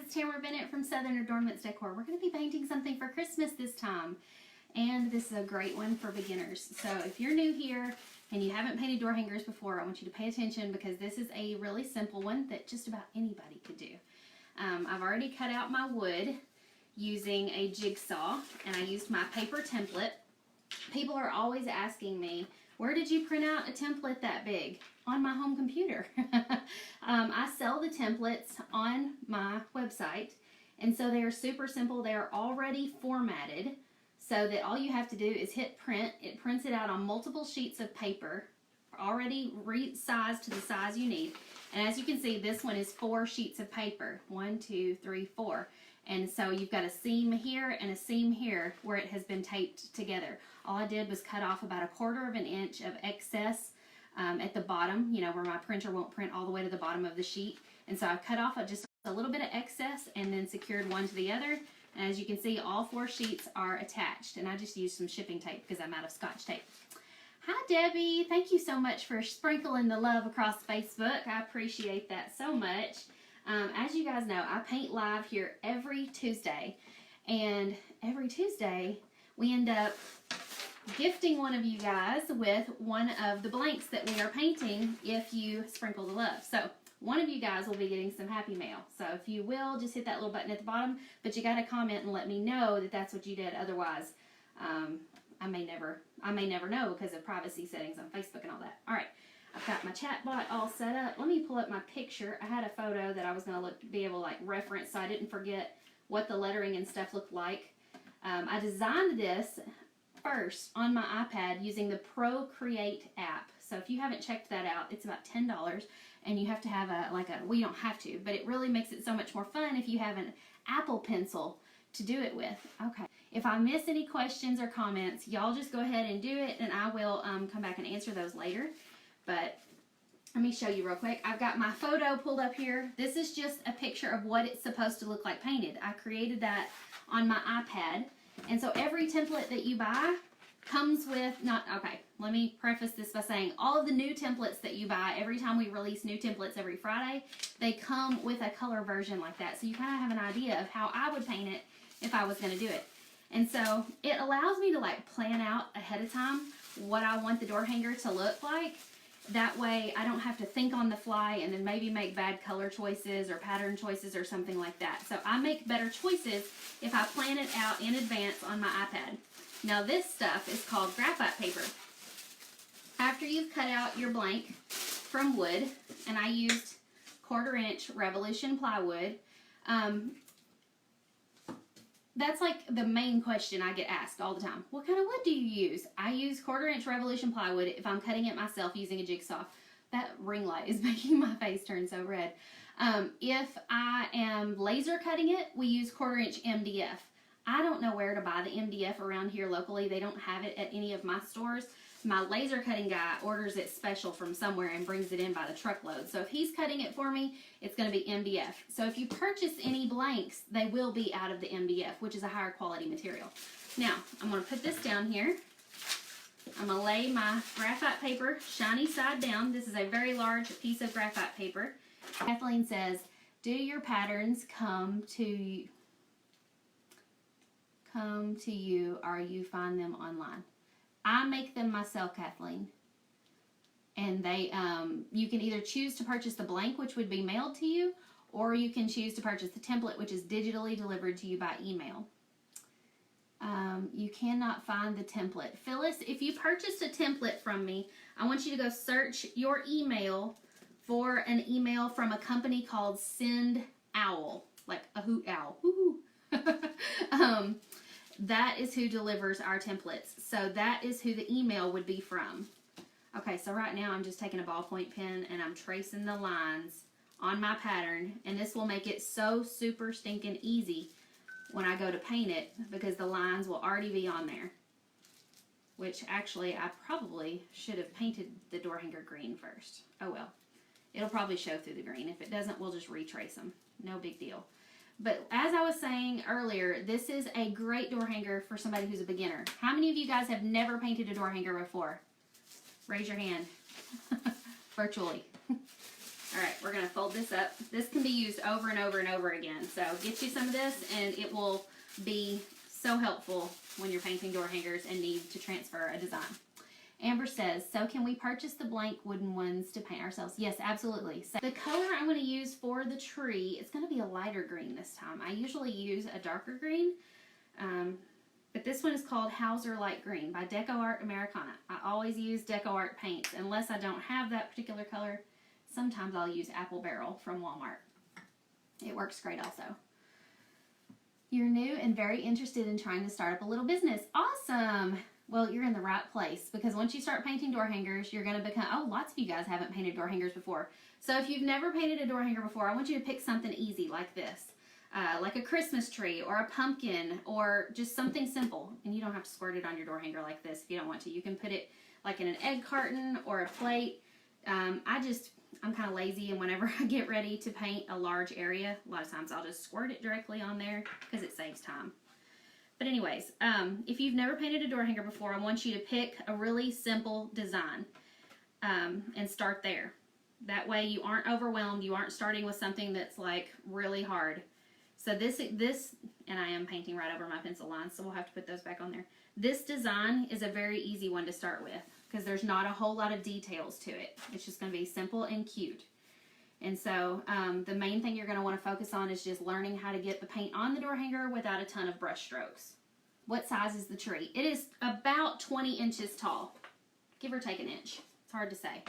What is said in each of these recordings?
it's Tamara Bennett from Southern Adoornments Decor. We're going to be painting something for Christmas this time, and this is a great one for beginners. So if you're new here and you haven't painted door hangers before, I want you to pay attention because this is a really simple one that just about anybody could do. I've already cut out my wood using a jigsaw, and I used my paper template. People are always asking me, where did you print out a template that big? On my home computer. I sell the templates on my website, and so they are super simple. They are already formatted so that all you have to do is hit print. It prints it out on multiple sheets of paper, already resized to the size you need. And as you can see, this one is 4 sheets of paper. 1, 2, 3, 4. And so you've got a seam here and a seam here where it has been taped together. All I did was cut off about 1/4 of an inch of excess at the bottom, you know, where my printer won't print all the way to the bottom of the sheet. And so I cut off just a little bit of excess and then secured one to the other. And as you can see, all 4 sheets are attached. And I just used some shipping tape because I'm out of Scotch tape. Hi, Debbie. Thank you so much for sprinkling the love across Facebook. I appreciate that so much. As you guys know, I paint live here every Tuesday. And every Tuesday, we end up gifting one of you guys with one of the blanks that we are painting if you sprinkle the love. So one of you guys will be getting some happy mail. So if you will, just hit that little button at the bottom, but you got to comment and let me know that that's what you did. Otherwise, I may never know because of privacy settings on Facebook and all that. All right, I've got my chat bot all set up. Let me pull up my picture. I had a photo that I was going to be able to like reference so I didn't forget what the lettering and stuff looked like. I designed this first on my iPad using the Procreate app. So if you haven't checked that out, it's about $10, and you have to have well, you don't have to, but it really makes it so much more fun if you have an Apple Pencil to do it with. Okay. If I miss any questions or comments, y'all just go ahead and do it, and I will come back and answer those later. But let me show you real quick. I've got my photo pulled up here. This is just a picture of what it's supposed to look like painted. I created that on my iPad. And so every template that you buy comes with, let me preface this by saying all of the new templates that you buy, every time we release new templates every Friday, they come with a color version like that. So you kind of have an idea of how I would paint it if I was going to do it. And so it allows me to like plan out ahead of time what I want the door hanger to look like. That way I don't have to think on the fly and then maybe make bad color choices or pattern choices or something like that. So I make better choices if I plan it out in advance on my iPad. Now this stuff is called graphite paper. After you've cut out your blank from wood, and I used 1/4 inch Revolution plywood, that's like the main question I get asked all the time. What kind of wood do you use? I use 1/4 inch Revolution plywood if I'm cutting it myself using a jigsaw. That ring light is making my face turn so red. If I am laser cutting it, we use 1/4 inch MDF. I don't know where to buy the MDF around here locally. They don't have it at any of my stores. My laser cutting guy orders it special from somewhere and brings it in by the truckload. So if he's cutting it for me, it's going to be MDF. So if you purchase any blanks, they will be out of the MDF, which is a higher quality material. Now, I'm going to put this down here. I'm going to lay my graphite paper shiny side down. This is a very large piece of graphite paper. Kathleen says, do your patterns come to you or you find them online? I make them myself, Kathleen. And they, you can either choose to purchase the blank, which would be mailed to you, or you can choose to purchase the template, which is digitally delivered to you by email. You cannot find the template. Phyllis, if you purchased a template from me, I want you to go search your email for an email from a company called Send Owl, like a hoot owl. That is who delivers our templates. So that is who the email would be from. Okay, so right now I'm just taking a ballpoint pen and I'm tracing the lines on my pattern. And this will make it so super stinking easy when I go to paint it because the lines will already be on there. Which actually I probably should have painted the door hanger green first. Oh well. It'll probably show through the green. If it doesn't, we'll just retrace them. No big deal. But as I was saying earlier, this is a great door hanger for somebody who's a beginner. How many of you guys have never painted a door hanger before? Raise your hand. Virtually. All right, we're going to fold this up. This can be used over and over and over again. So get you some of this and it will be so helpful when you're painting door hangers and need to transfer a design. Amber says, so can we purchase the blank wooden ones to paint ourselves? Yes, absolutely. So the color I'm going to use for the tree, it's going to be a lighter green this time. I usually use a darker green, but this one is called Hauser Light Green by Decor Americana. I always use Decor paints unless I don't have that particular color. Sometimes I'll use Apple Barrel from Walmart. It works great also. You're new and very interested in trying to start up a little business. Awesome! Well, you're in the right place because once you start painting door hangers, you're going to become, oh, lots of you guys haven't painted door hangers before. So if you've never painted a door hanger before, I want you to pick something easy like this. Like a Christmas tree or a pumpkin or just something simple. And you don't have to squirt it on your door hanger like this if you don't want to. You can put it like in an egg carton or a plate. I'm kind of lazy, and whenever I get ready to paint a large area, a lot of times I'll just squirt it directly on there because it saves time. But anyways, if you've never painted a door hanger before, I want you to pick a really simple design and start there. That way you aren't overwhelmed. You aren't starting with something that's like really hard. So this, and I am painting right over my pencil lines, so we'll have to put those back on there. This design is a very easy one to start with because there's not a whole lot of details to it. It's just going to be simple and cute. And so the main thing you're going to want to focus on is just learning how to get the paint on the door hanger without a ton of brush strokes. What size is the tree? It is about 20 inches tall, give or take an inch. It's hard to say.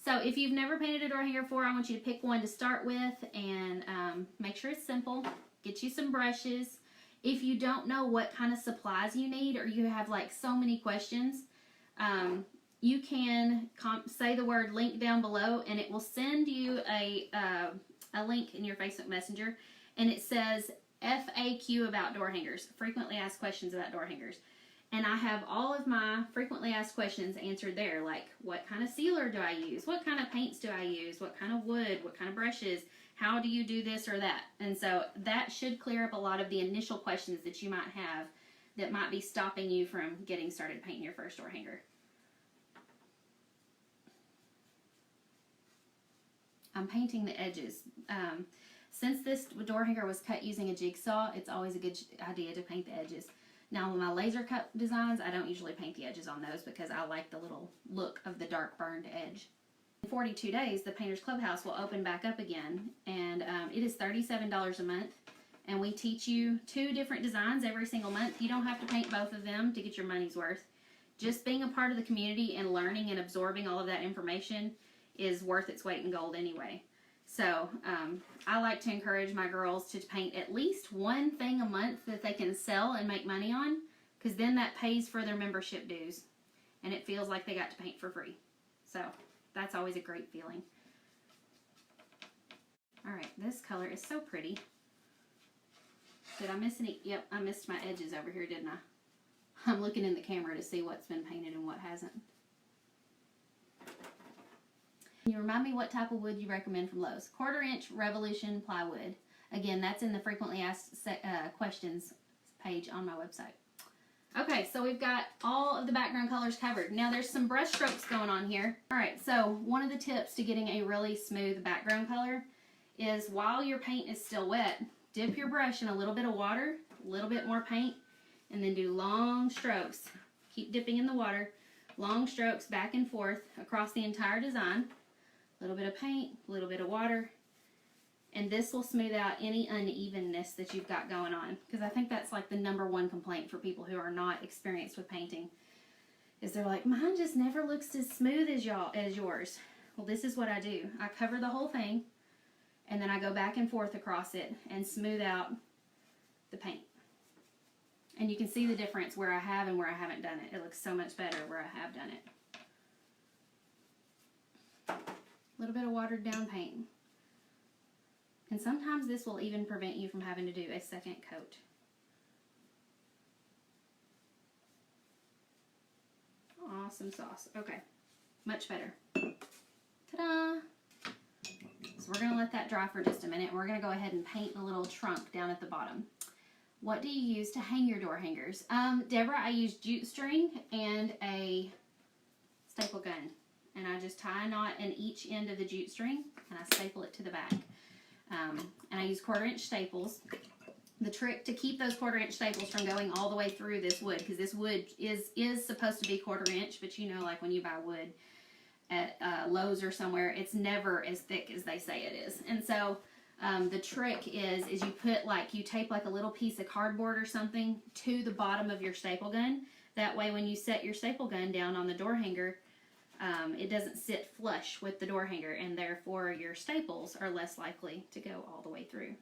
So if you've never painted a door hanger before, I want you to pick one to start with and make sure it's simple. Get you some brushes. If you don't know what kind of supplies you need or you have like so many questions, you can say the word link down below and it will send you a link in your Facebook Messenger, and it says FAQ about door hangers, frequently asked questions about door hangers. And I have all of my frequently asked questions answered there, like what kind of sealer do I use? What kind of paints do I use? What kind of wood? What kind of brushes? How do you do this or that? And so that should clear up a lot of the initial questions that you might have that might be stopping you from getting started painting your first door hanger. I'm painting the edges. Since this door hanger was cut using a jigsaw, it's always a good idea to paint the edges. Now, with my laser cut designs, I don't usually paint the edges on those because I like the little look of the dark burned edge. In 42 days, the Painters Clubhouse will open back up again, and it is $37 a month, and we teach you 2 different designs every single month. You don't have to paint both of them to get your money's worth. Just being a part of the community and learning and absorbing all of that information is worth its weight in gold anyway. So I like to encourage my girls to paint at least one thing a month that they can sell and make money on, because then that pays for their membership dues and it feels like they got to paint for free. So that's always a great feeling. All right, this color is so pretty. Did I miss any? Yep, I missed my edges over here, didn't I? I'm looking in the camera to see what's been painted and what hasn't. Can you remind me what type of wood you recommend from Lowe's? 1/4 inch Revolution plywood. Again, that's in the frequently asked questions page on my website. Okay, so we've got all of the background colors covered. Now there's some brush strokes going on here. All right, so one of the tips to getting a really smooth background color is while your paint is still wet, dip your brush in a little bit of water, a little bit more paint, and then do long strokes. Keep dipping in the water, long strokes back and forth across the entire design. A little bit of paint, a little bit of water, and this will smooth out any unevenness that you've got going on, because I think that's like the #1 complaint for people who are not experienced with painting, is they're like, mine just never looks as smooth as yours. Well, this is what I do. I cover the whole thing, and then I go back and forth across it and smooth out the paint. And you can see the difference where I have and where I haven't done it. It looks so much better where I have done it. A little bit of watered down paint. And sometimes this will even prevent you from having to do a second coat. Awesome sauce. Okay, much better. Ta-da! So we're going to let that dry for just a minute. We're going to go ahead and paint the little trunk down at the bottom. What do you use to hang your door hangers? Deborah, I use jute string and a staple gun. And I just tie a knot in each end of the jute string, and I staple it to the back. And I use 1/4 inch staples. The trick to keep those 1/4 inch staples from going all the way through this wood, because this wood is supposed to be 1/4 inch, but you know, like when you buy wood at Lowe's or somewhere, it's never as thick as they say it is. And so the trick is you put you tape like a little piece of cardboard or something to the bottom of your staple gun. That way when you set your staple gun down on the door hanger, it doesn't sit flush with the door hanger, and therefore your staples are less likely to go all the way through.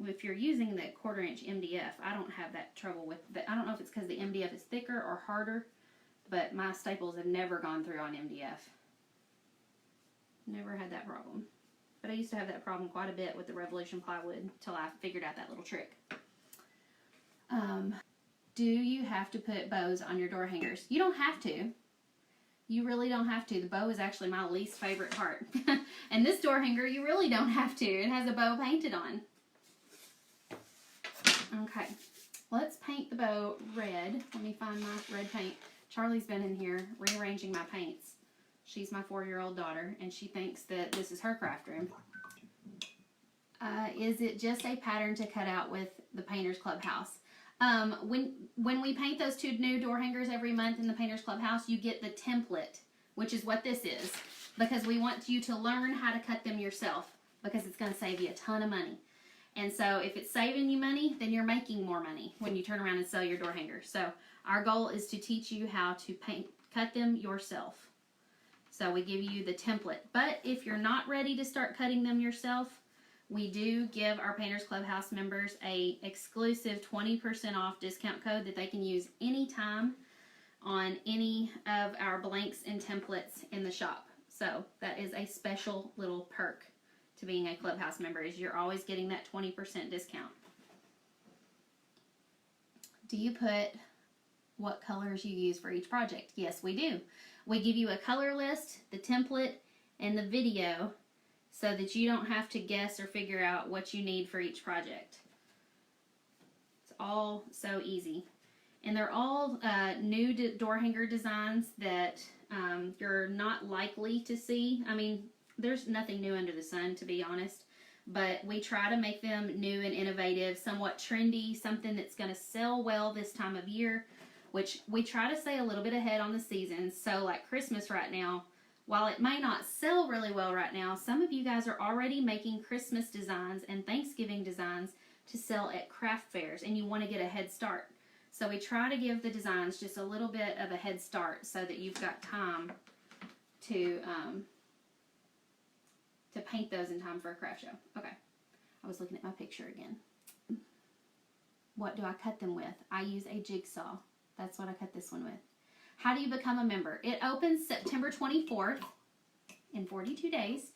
If you're using the 1/4 inch MDF, I don't have that trouble with that. I don't know if it's because the MDF is thicker or harder, but my staples have never gone through on MDF. Never had that problem. But I used to have that problem quite a bit with the Revolution plywood until I figured out that little trick. Do you have to put bows on your door hangers? You don't have to. You really don't have to. The bow is actually my least favorite part. And this door hanger, you really don't have to. It has a bow painted on. Okay, let's paint the bow red. Let me find my red paint. Charlie's been in here rearranging my paints. She's my 4-year-old daughter, and she thinks that this is her craft room. Is it just a pattern to cut out with the Painters Clubhouse? When we paint those 2 new door hangers every month in the Painters Clubhouse, you get the template, which is what this is, because we want you to learn how to cut them yourself, because it's going to save you a ton of money. And so if it's saving you money, then you're making more money when you turn around and sell your door hangers. So our goal is to teach you how to cut them yourself. So we give you the template. But if you're not ready to start cutting them yourself, we do give our Painters Clubhouse members a exclusive 20% off discount code that they can use anytime on any of our blanks and templates in the shop. So that is a special little perk to being a Clubhouse member, is you're always getting that 20% discount. Do you put what colors you use for each project? Yes, we do. We give you a color list, the template, and the video so that you don't have to guess or figure out what you need for each project. It's all so easy. And they're all new door hanger designs that you're not likely to see. I mean, there's nothing new under the sun, to be honest, but we try to make them new and innovative, somewhat trendy, something that's going to sell well this time of year, which we try to stay a little bit ahead on the seasons. So like Christmas right now, while it may not sell really well right now, some of you guys are already making Christmas designs and Thanksgiving designs to sell at craft fairs, and you want to get a head start. So we try to give the designs just a little bit of a head start so that you've got time to paint those in time for a craft show. Okay, I was looking at my picture again. What do I cut them with? I use a jigsaw. That's what I cut this one with. How do you become a member? It opens September 24th in 42 days.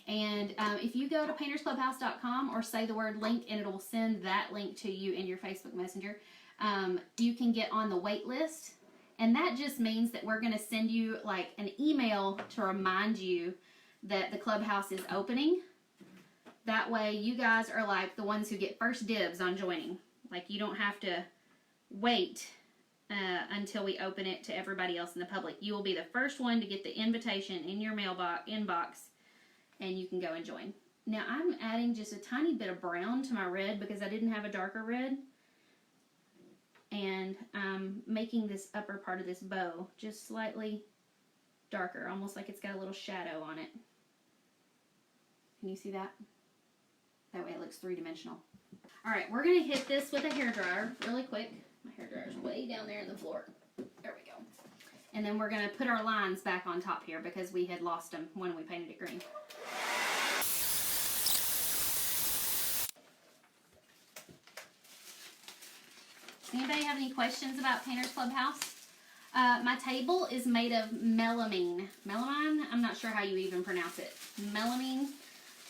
And if you go to paintersclubhouse.com or say the word link, and it will send that link to you in your Facebook Messenger, you can get on the wait list. And that just means that we're going to send you like an email to remind you that the clubhouse is opening. That way you guys are like the ones who get first dibs on joining. Like you don't have to wait until we open it to everybody else in the public. You will be the first one to get the invitation in your inbox, and you can go and join. Now I'm adding just a tiny bit of brown to my red because I didn't have a darker red. And I'm making this upper part of this bow just slightly darker, almost like it's got a little shadow on it. Can you see that? That way it looks three-dimensional. Alright, we're going to hit this with a hairdryer really quick. My hairdryer's way down there in the floor. There we go. And then we're going to put our lines back on top here because we had lost them when we painted it green. Anybody have any questions about Painters Clubhouse? My table is made of melamine. Melamine? I'm not sure how you even pronounce it. Melamine.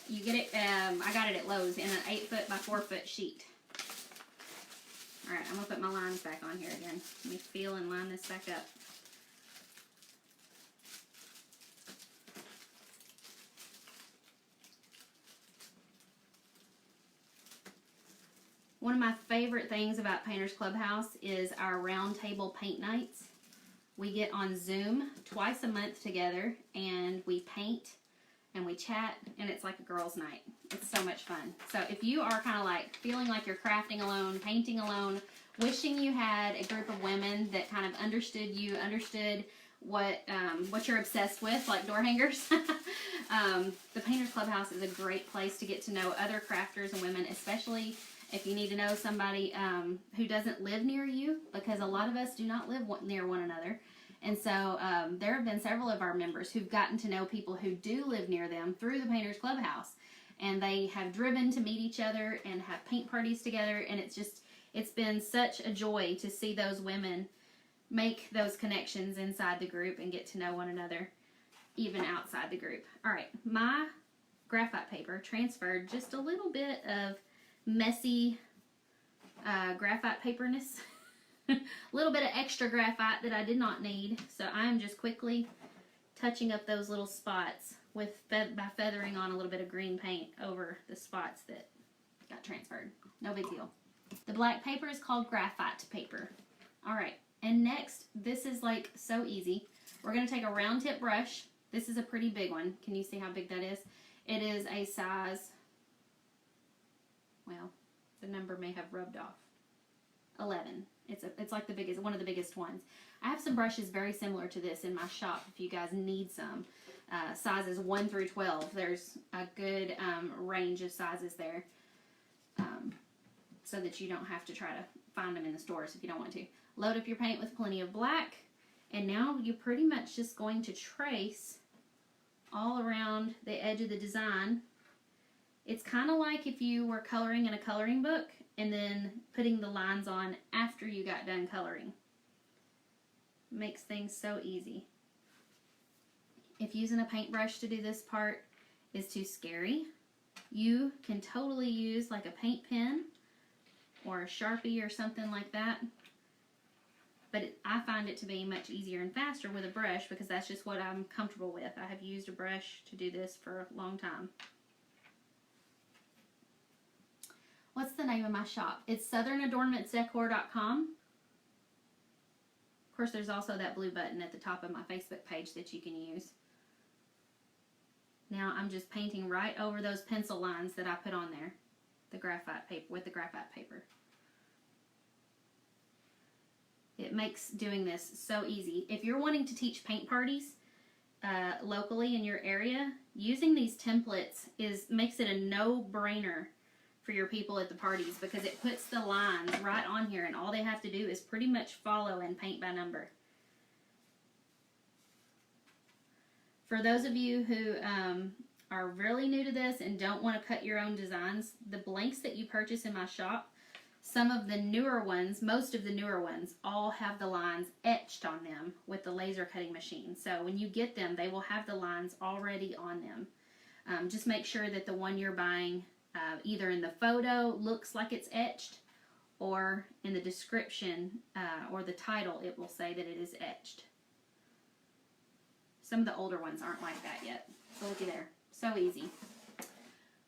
You get it, I got it at Lowe's in an 8-foot by 4-foot sheet. Alright, I'm going to put my lines back on here again. Let me feel and line this back up. One of my favorite things about Painters Clubhouse is our round table paint nights. We get on Zoom twice a month together, and we paint and we chat, and it's like a girls' night. It's so much fun. So if you are kind of like feeling like you're crafting alone, painting alone, wishing you had a group of women that kind of understood you, understood what you're obsessed with, like door hangers, the Painters Clubhouse is a great place to get to know other crafters and women, especially if you need to know somebody who doesn't live near you, because a lot of us do not live near one another. And so there have been several of our members who've gotten to know people who do live near them through the Painters Clubhouse. And they have driven to meet each other and have paint parties together. And it's been such a joy to see those women make those connections inside the group and get to know one another even outside the group. All right, my graphite paper transferred just a little bit of messy graphite paperness. A little bit of extra graphite that I did not need. So I'm just quickly touching up those little spots by feathering on a little bit of green paint over the spots that got transferred. No big deal. The black paper is called graphite paper. All right. And next, this is like so easy. We're going to take a round tip brush. This is a pretty big one. Can you see how big that is? It is a size, well, the number may have rubbed off. 11. It's like the biggest, one of the biggest ones. I have some brushes very similar to this in my shop if you guys need some. Sizes 1 through 12. There's a good range of sizes there. So that you don't have to try to find them in the stores if you don't want to. Load up your paint with plenty of black, and now you're pretty much just going to trace all around the edge of the design. It's kind of like if you were coloring in a coloring book and then putting the lines on after you got done coloring. Makes things so easy. If using a paintbrush to do this part is too scary, you can totally use like a paint pen or a Sharpie or something like that. But I find it to be much easier and faster with a brush because that's just what I'm comfortable with. I have used a brush to do this for a long time. What's the name of my shop? It's Decor.com. Of course, there's also that blue button at the top of my Facebook page that you can use. Now I'm just painting right over those pencil lines that I put on there, the graphite paper with the graphite paper. It makes doing this so easy. If you're wanting to teach paint parties locally in your area, using these templates makes it a no-brainer for your people at the parties because it puts the lines right on here and all they have to do is pretty much follow and paint by number. For those of you who are really new to this and don't want to cut your own designs, the blanks that you purchase in my shop, some of the newer ones, most of the newer ones, all have the lines etched on them with the laser cutting machine. So when you get them, they will have the lines already on them. Just make sure that the one you're buying, either in the photo, looks like it's etched, or in the description or the title, it will say that it is etched. Some of the older ones aren't like that yet. So looky there. So easy.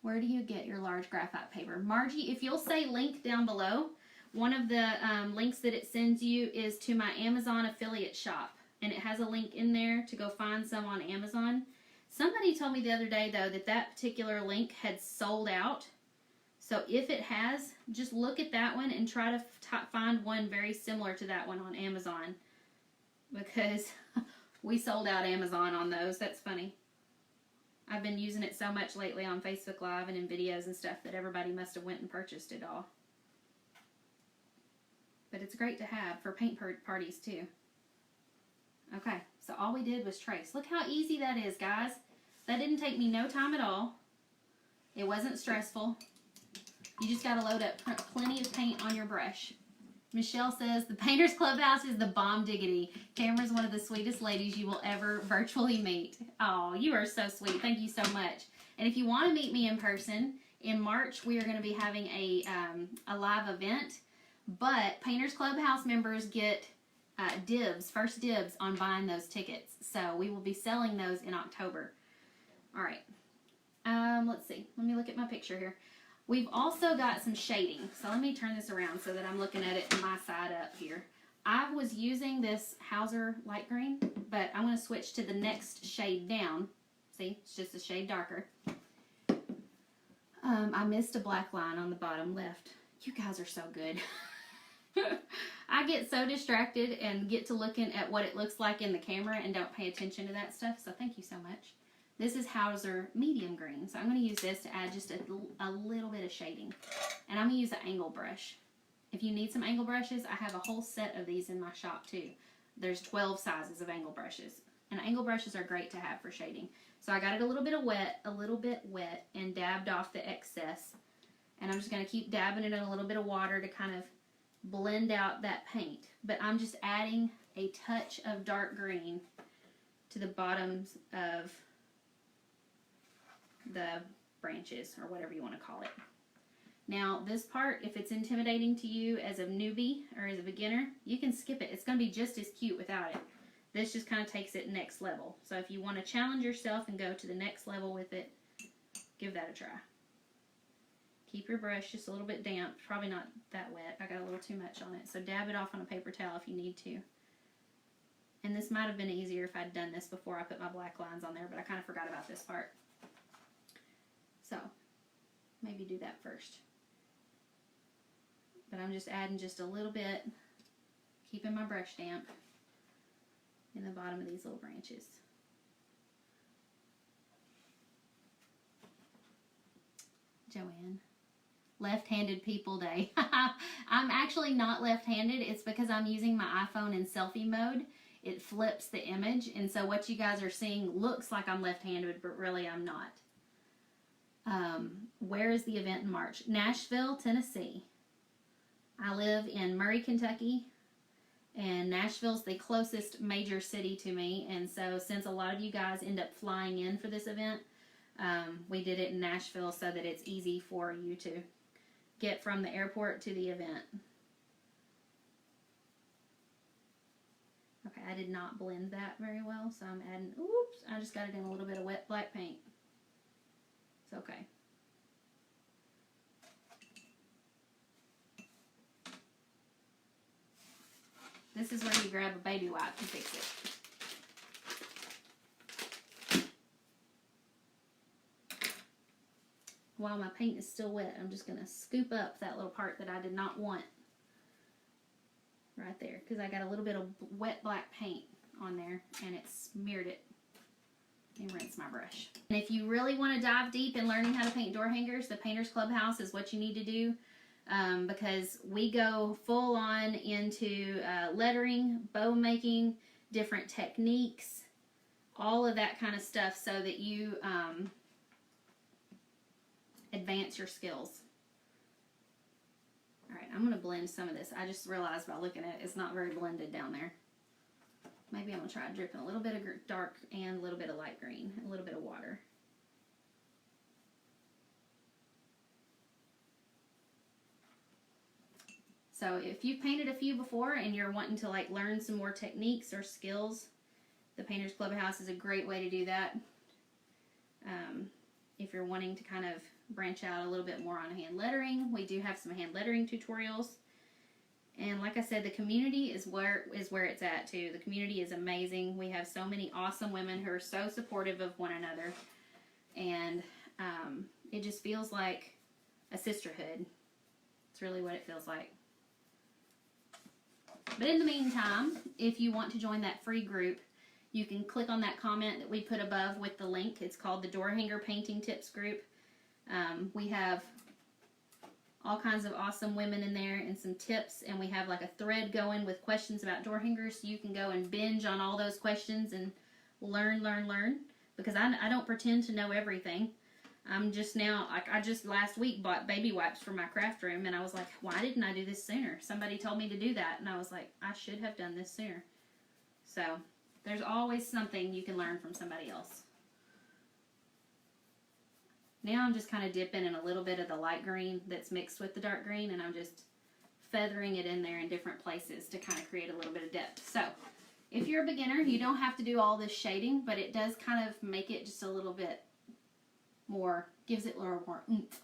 Where do you get your large graphite paper? Margie, if you'll say link down below, one of the links that it sends you is to my Amazon affiliate shop. And it has a link in there to go find some on Amazon. Somebody told me the other day, though, that that particular link had sold out. So if it has, just look at that one and try to find one very similar to that one on Amazon. Because we sold out Amazon on those. That's funny. I've been using it so much lately on Facebook Live and in videos and stuff that everybody must have went and purchased it all. But it's great to have for paint parties too. Okay, so all we did was trace. Look how easy that is, guys. That didn't take me no time at all. It wasn't stressful. You just got to load up plenty of paint on your brush. Michelle says, the Painters Clubhouse is the bomb diggity. Tamara's one of the sweetest ladies you will ever virtually meet. Oh, you are so sweet. Thank you so much. And if you want to meet me in person, in March we are going to be having a live event. But Painters Clubhouse members get first dibs on buying those tickets. So we will be selling those in October. All right. Let's see. Let me look at my picture here. We've also got some shading. So let me turn this around so that I'm looking at it my side up here. I was using this Hauser light green, but I'm going to switch to the next shade down. See, it's just a shade darker. I missed a black line on the bottom left. You guys are so good. I get so distracted and get to looking at what it looks like in the camera and don't pay attention to that stuff, so thank you so much. This is Hauser medium green, so I'm going to use this to add just a little bit of shading. And I'm going to use an angle brush. If you need some angle brushes, I have a whole set of these in my shop too. There's 12 sizes of angle brushes. And angle brushes are great to have for shading. So I got it a little bit wet, and dabbed off the excess. And I'm just going to keep dabbing it in a little bit of water to kind of blend out that paint. But I'm just adding a touch of dark green to the bottoms of the branches, or whatever you want to call it. Now, this part, if it's intimidating to you as a newbie or as a beginner, you can skip it. It's going to be just as cute without it. This just kind of takes it next level. So if you want to challenge yourself and go to the next level with it, give that a try. Keep your brush just a little bit damp. Probably not that wet. I got a little too much on it. So dab it off on a paper towel if you need to. And this might have been easier if I'd done this before I put my black lines on there, but I kind of forgot about this part. So, maybe do that first. But I'm just adding just a little bit, keeping my brush damp in the bottom of these little branches. Joanne. Left-handed people day. I'm actually not left-handed. It's because I'm using my iPhone in selfie mode. It flips the image, and so what you guys are seeing looks like I'm left-handed, but really I'm not. Where is the event in March? Nashville, Tennessee. I live in Murray, Kentucky, and Nashville's the closest major city to me, and so since a lot of you guys end up flying in for this event, we did it in Nashville so that it's easy for you to get from the airport to the event. Okay, I did not blend that very well, so I'm adding, oops, I just got it in a little bit of wet black paint. It's okay. This is where you grab a baby wipe to fix it. While my paint is still wet, I'm just going to scoop up that little part that I did not want right there, because I got a little bit of wet black paint on there and it smeared it. And rinse my brush. And if you really want to dive deep in learning how to paint door hangers, the Painters Clubhouse is what you need to do, because we go full on into lettering, bow making, different techniques, all of that kind of stuff, so that you advance your skills. Alright, I'm going to blend some of this. I just realized by looking at it, it's not very blended down there. Maybe I'm going to try dripping a little bit of dark and a little bit of light green, a little bit of water. So if you've painted a few before and you're wanting to like learn some more techniques or skills, the Painters Clubhouse is a great way to do that. If you're wanting to kind of branch out a little bit more on hand lettering, we do have some hand lettering tutorials. And like I said, the community is where it's at too. The community is amazing. We have so many awesome women who are so supportive of one another. And it just feels like a sisterhood. It's really what it feels like. But in the meantime, if you want to join that free group, you can click on that comment that we put above with the link. It's called the Door Hanger Painting Tips Group. We have all kinds of awesome women in there and some tips, and we have like a thread going with questions about door hangers, so you can go and binge on all those questions and learn, because I don't pretend to know everything. I'm just now, like, I just last week bought baby wipes for my craft room, and I was like, why didn't I do this sooner? Somebody told me to do that, and I was like, I should have done this sooner. So there's always something you can learn from somebody else. Now I'm just kind of dipping in a little bit of the light green that's mixed with the dark green, and I'm just feathering it in there in different places to kind of create a little bit of depth. So if you're a beginner, you don't have to do all this shading, but it does kind of make it just a little bit more, gives it a little more oomph.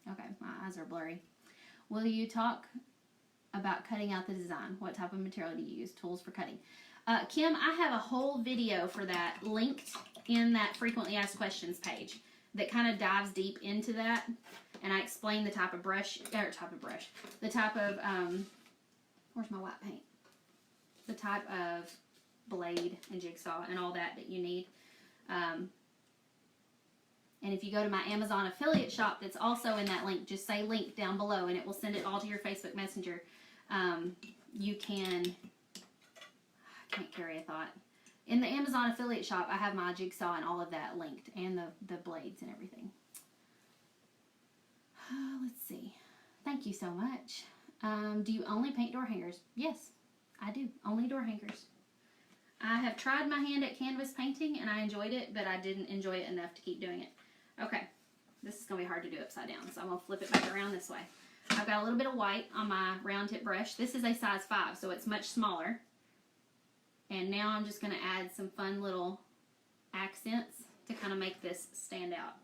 Okay, my eyes are blurry. Will you talk about cutting out the design? What type of material do you use? Tools for cutting. Kim, I have a whole video for that linked in that frequently asked questions page that kind of dives deep into that, and I explain the type of brush, the type of, where's my white paint? The type of blade and jigsaw and all that you need. And if you go to my Amazon affiliate shop that's also in that link, just say link down below and it will send it all to your Facebook Messenger. You can, I can't carry a thought. In the Amazon affiliate shop, I have my jigsaw and all of that linked, and the blades and everything. Let's see. Thank you so much. Do you only paint door hangers? Yes, I do. Only door hangers. I have tried my hand at canvas painting, and I enjoyed it, but I didn't enjoy it enough to keep doing it. Okay, this is going to be hard to do upside down, so I'm going to flip it back around this way. I've got a little bit of white on my round tip brush. This is a size 5, so it's much smaller. And now I'm just going to add some fun little accents to kind of make this stand out.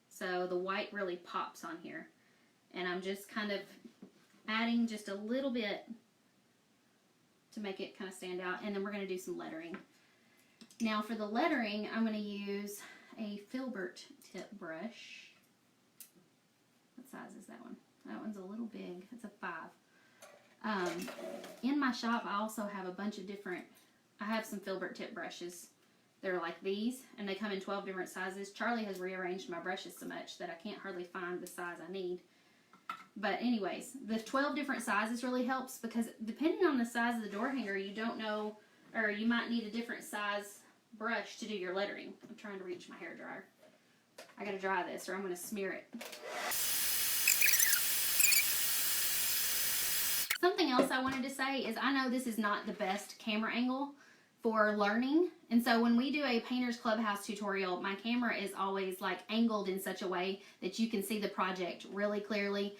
So the white really pops on here. And I'm just kind of adding just a little bit to make it kind of stand out. And then we're going to do some lettering. Now for the lettering, I'm going to use a filbert tip brush. What size is that one? That one's a little big. It's a 5. In my shop, I also have a bunch of different, I have some filbert tip brushes. They're like these, and they come in 12 different sizes. Charlie has rearranged my brushes so much that I can't hardly find the size I need. But anyways, the 12 different sizes really helps, because depending on the size of the door hanger, you don't know, or you might need a different size brush to do your lettering. I'm trying to reach my hair dryer. I gotta dry this or I'm gonna smear it. Something else I wanted to say is I know this is not the best camera angle for learning, and so when we do a Painters Clubhouse tutorial, my camera is always like angled in such a way that you can see the project really clearly,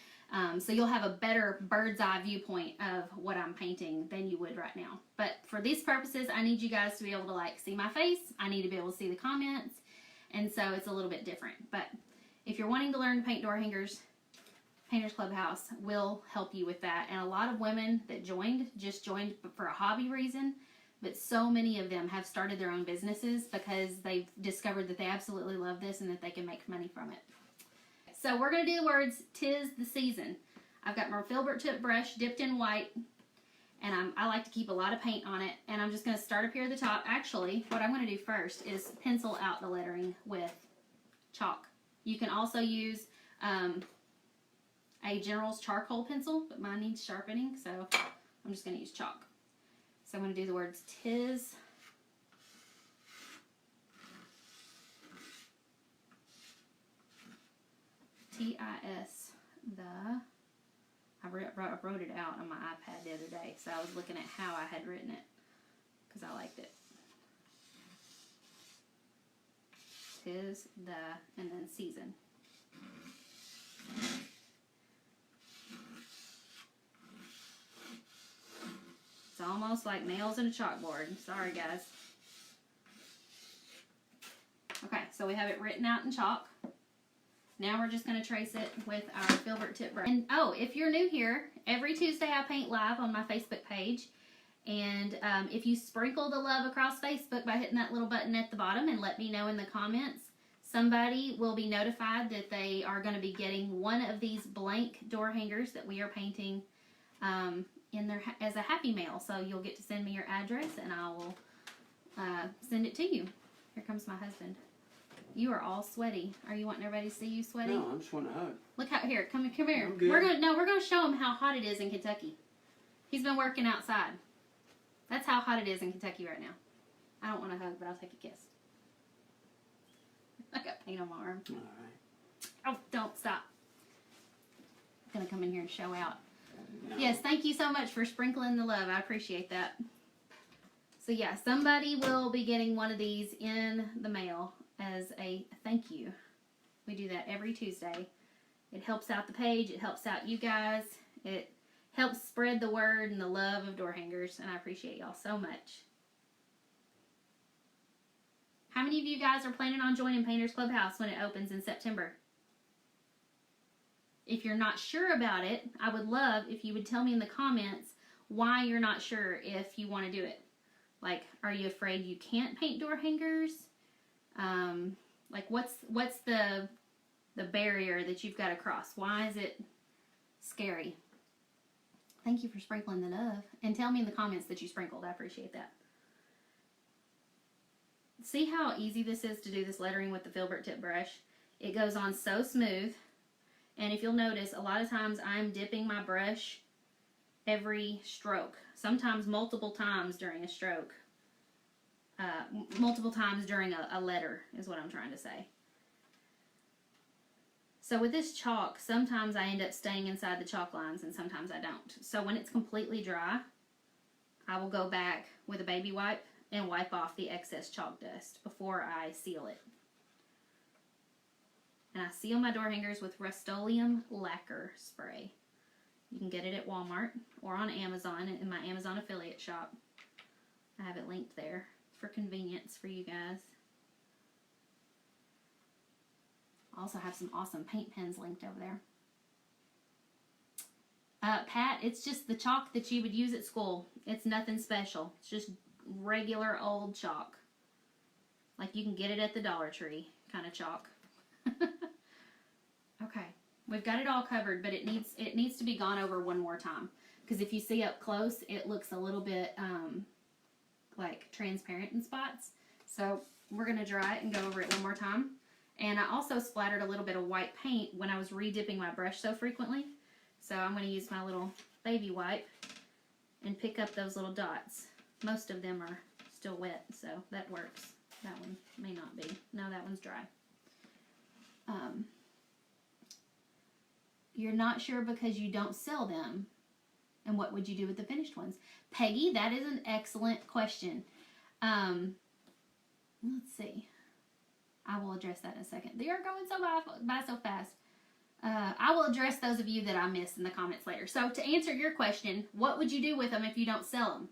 so you'll have a better bird's eye viewpoint of what I'm painting than you would right now. But for these purposes, I need you guys to be able to like see my face. I need to be able to see the comments, and so it's a little bit different. But if you're wanting to learn to paint door hangers, Painters Clubhouse will help you with that. And a lot of women that just joined for a hobby reason, but so many of them have started their own businesses because they've discovered that they absolutely love this and that they can make money from it. So we're going to do the words, 'tis the season. I've got my filbert tip brush dipped in white, and I like to keep a lot of paint on it. And I'm just going to start up here at the top. Actually, what I'm going to do first is pencil out the lettering with chalk. You can also use a General's charcoal pencil, but mine needs sharpening, so I'm just going to use chalk. So I'm going to do the words tis, T-I-S, the, I wrote it out on my iPad the other day, so I was looking at how I had written it, because I liked it. Tis, the, and then season. It's almost like nails in a chalkboard. Sorry, guys. Okay, so we have it written out in chalk. Now we're just going to trace it with our filbert tip brush. And oh, if you're new here, every Tuesday I paint live on my Facebook page. And if you sprinkle the love across Facebook by hitting that little button at the bottom and let me know in the comments, somebody will be notified that they are going to be getting one of these blank door hangers that we are painting in there as a happy mail. So you'll get to send me your address and I will send it to you. Here comes my husband. You are all sweaty. Are you wanting everybody to see you sweaty? No, I just want to hug. Look out here. Come here. I'm good. We're gonna show him how hot it is in Kentucky. He's been working outside. That's how hot it is in Kentucky right now. I don't want to hug, but I'll take a kiss. I got paint on my arm. All right. Oh, don't stop. I'm gonna come in here and show out. No. Yes, thank you so much for sprinkling the love. I appreciate that. So yeah, somebody will be getting one of these in the mail as a thank you. We do that every Tuesday. It helps out the page. It helps out you guys. It helps spread the word and the love of door hangers, and I appreciate y'all so much. How many of you guys are planning on joining Painters Clubhouse when it opens in September? if you're not sure about it, I would love if you would tell me in the comments why you're not sure if you want to do it. Like, are you afraid you can't paint door hangers? Like, what's the barrier that you've got to cross? Why is it scary? Thank you for sprinkling the love. And tell me in the comments that you sprinkled. I appreciate that. See how easy this is to do this lettering with the filbert tip brush? It goes on so smooth. And if you'll notice, a lot of times I'm dipping my brush every stroke. Sometimes multiple times during a stroke. Multiple times during a letter is what I'm trying to say. So with this chalk, sometimes I end up staying inside the chalk lines and sometimes I don't. So when it's completely dry, I will go back with a baby wipe and wipe off the excess chalk dust before I seal it. And I seal my door hangers with Rust-Oleum lacquer spray. You can get it at Walmart or on Amazon in my Amazon affiliate shop. I have it linked there for convenience for you guys. I also have some awesome paint pens linked over there. Pat, it's just the chalk that you would use at school. It's nothing special. It's just regular old chalk. Like you can get it at the Dollar Tree kind of chalk. Okay, we've got it all covered, but it needs to be gone over one more time. Because if you see up close, it looks a little bit like transparent in spots. So we're going to dry it and go over it one more time. And I also splattered a little bit of white paint when I was re-dipping my brush so frequently. So I'm going to use my little baby wipe and pick up those little dots. Most of them are still wet, so that works. That one may not be. No, that one's dry. You're not sure because you don't sell them. And what would you do with the finished ones? Peggy, that is an excellent question. Let's see. I will address that in a second. They are going by so fast. I will address those of you that I missed in the comments later. So to answer your question, what would you do with them if you don't sell them?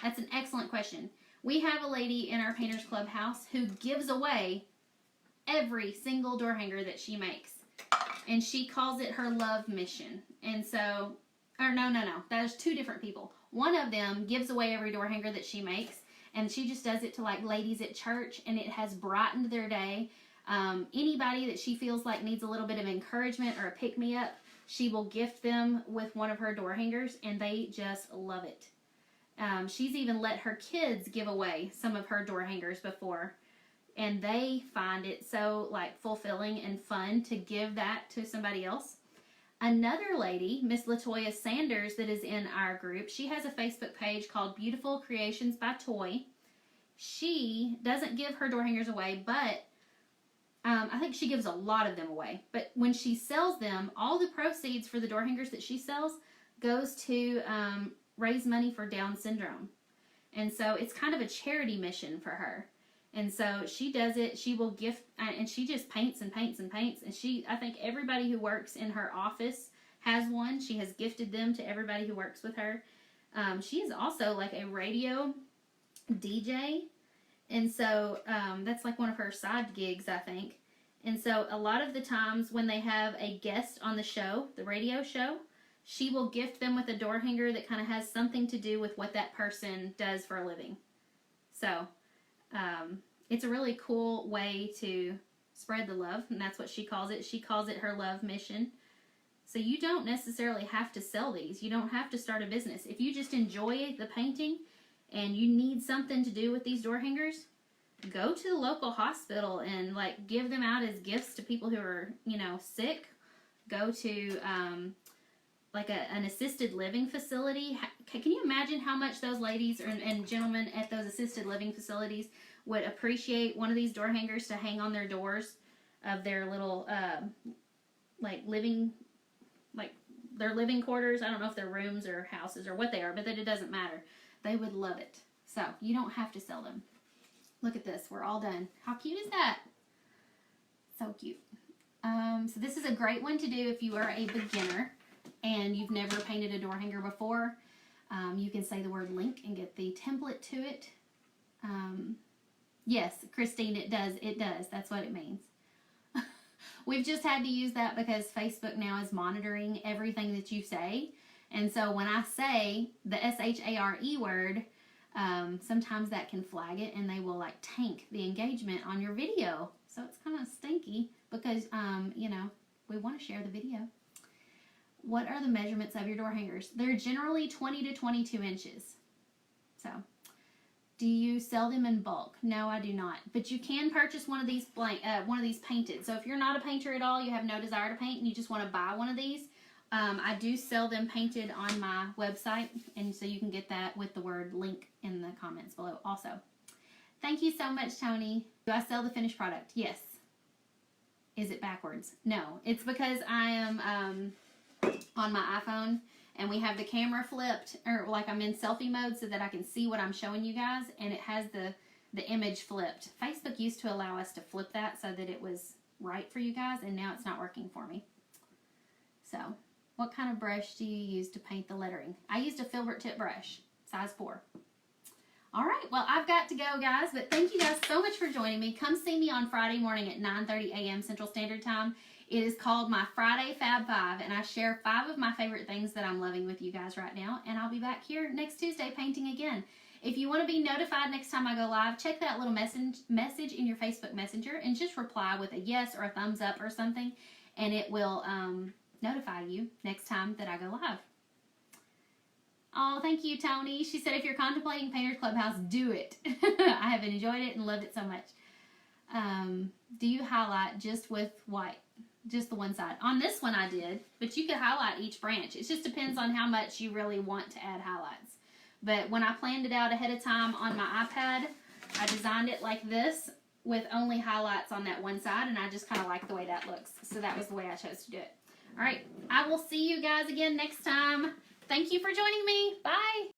That's an excellent question. We have a lady in our Painters Clubhouse who gives away every single door hanger that she makes. And she calls it her love mission. And so, or no. There's two different people. One of them gives away every door hanger that she makes. And she just does it to like ladies at church, and it has brightened their day. Anybody that she feels like needs a little bit of encouragement or a pick-me-up, she will gift them with one of her door hangers, and they just love it. She's even let her kids give away some of her door hangers before, and they find it so like fulfilling and fun to give that to somebody else. Another lady, Miss Latoya Sanders, that is in our group, she has a Facebook page called Beautiful Creations by Toy. She doesn't give her door hangers away, but I think she gives a lot of them away. But when she sells them, all the proceeds for the door hangers that she sells goes to raise money for Down syndrome. And so it's kind of a charity mission for her. And so she does it. She will gift, and she just paints and paints and paints. And I think everybody who works in her office has one. She has gifted them to everybody who works with her. She is also like a radio DJ. And so that's like one of her side gigs, I think. And so a lot of the times when they have a guest on the show, the radio show, she will gift them with a door hanger that kind of has something to do with what that person does for a living. So it's a really cool way to spread the love, and that's what she calls it. She calls it her love mission. So you don't necessarily have to sell these. You don't have to start a business. If you just enjoy the painting and you need something to do with these door hangers, go to the local hospital and like give them out as gifts to people who are, sick. Go to like an assisted living facility. Can you imagine how much those ladies and gentlemen at those assisted living facilities would appreciate one of these door hangers to hang on their doors of their little their living quarters? I don't know if they're rooms or houses or what they are, but that it doesn't matter. They would love it. So you don't have to sell them. Look at this. We're all done. How cute is that? So cute. So this is a great one to do if you are a beginner and you've never painted a door hanger before. You can say the word link and get the template to it. Yes, Christine, it does. It does. That's what it means. We've just had to use that because Facebook now is monitoring everything that you say. And so when I say the S-H-A-R-E word, sometimes that can flag it and they will like tank the engagement on your video. So it's kind of stinky because, you know, we want to share the video. What are the measurements of your door hangers? They're generally 20 to 22 inches. So, do you sell them in bulk? No, I do not. But you can purchase one of these painted. So if you're not a painter at all, you have no desire to paint, and you just want to buy one of these, I do sell them painted on my website, and so you can get that with the word link in the comments below also. Thank you so much, Tony. Do I sell the finished product? Yes. Is it backwards? No. It's because I am on my iPhone, and we have the camera flipped, or like I'm in selfie mode so that I can see what I'm showing you guys, and it has the image flipped. Facebook used to allow us to flip that so that it was right for you guys, and now it's not working for me. So, what kind of brush do you use to paint the lettering? I used a filbert tip brush, size 4. All right, well, I've got to go, guys, but thank you guys so much for joining me. Come see me on Friday morning at 9:30 a.m. Central Standard Time. It is called my Friday Fab 5, and I share 5 of my favorite things that I'm loving with you guys right now, and I'll be back here next Tuesday painting again. If you want to be notified next time I go live, check that little message in your Facebook Messenger and just reply with a yes or a thumbs up or something, and it will notify you next time that I go live. Oh, thank you, Tony. She said if you're contemplating Painters Clubhouse, do it. I have enjoyed it and loved it so much. Do you highlight just with white? Just the one side. On this one I did, but you could highlight each branch. It just depends on how much you really want to add highlights. But when I planned it out ahead of time on my iPad, I designed it like this with only highlights on that one side, and I just kind of like the way that looks. So that was the way I chose to do it. All right, I will see you guys again next time. Thank you for joining me. Bye.